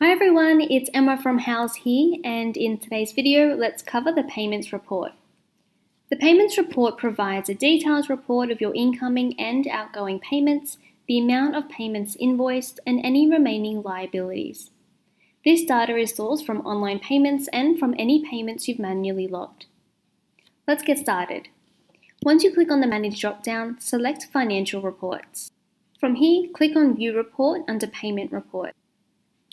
Hi everyone, it's Emma from Houzz here, and in today's video, let's cover the payments report. The payments report provides a detailed report of your incoming and outgoing payments, the amount of payments invoiced, and any remaining liabilities. This data is sourced from online payments and from any payments you've manually logged. Let's get started. Once you click on the Manage drop-down, select Financial Reports. From here, click on View Report under Payment Report.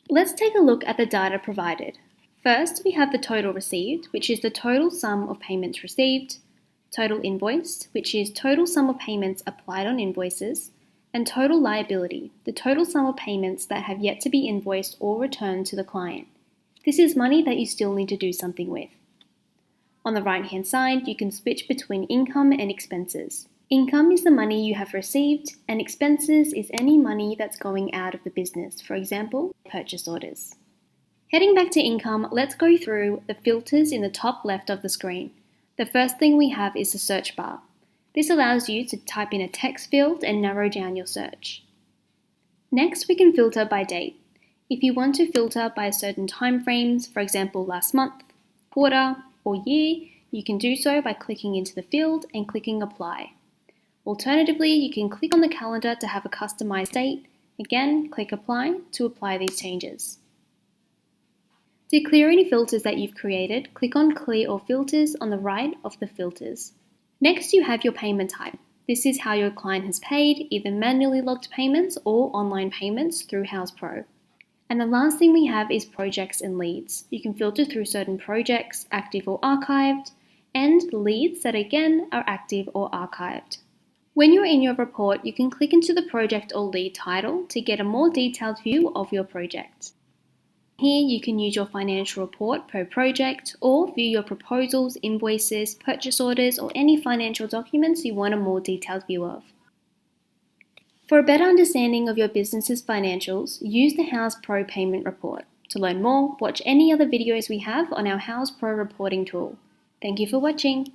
Let's take a look at the data provided. First, we have the total received, which is the total sum of payments received, total invoiced, which is total sum of payments applied on invoices, and total liability, the total sum of payments that have yet to be invoiced or returned to the client. This is money that you still need to do something with. On the right-hand side, you can switch between income and expenses. Income is the money you have received, and expenses is any money that's going out of the business, for example, purchase orders. Heading back to income, let's go through the filters in the top left of the screen. The first thing we have is the search bar. This allows you to type in a text field and narrow down your search. Next, we can filter by date. If you want to filter by certain time frames, for example, last month, quarter, or year, you can do so by clicking into the field and clicking Apply. Alternatively, you can click on the calendar to have a customized date. Again, click Apply to apply these changes. To clear any filters that you've created, click on Clear All Filters on the right of the filters. Next, you have your payment type. This is how your client has paid, either manually logged payments or online payments through Houzz Pro. And the last thing we have is projects and leads. You can filter through certain projects, active or archived, and leads that again are active or archived. When you're in your report, you can click into the project or lead title to get a more detailed view of your project. Here you can use your financial report per project or view your proposals, invoices, purchase orders, or any financial documents you want a more detailed view of. For a better understanding of your business's financials, use the Houzz Pro Payment Report. To learn more, watch any other videos we have on our Houzz Pro reporting tool. Thank you for watching.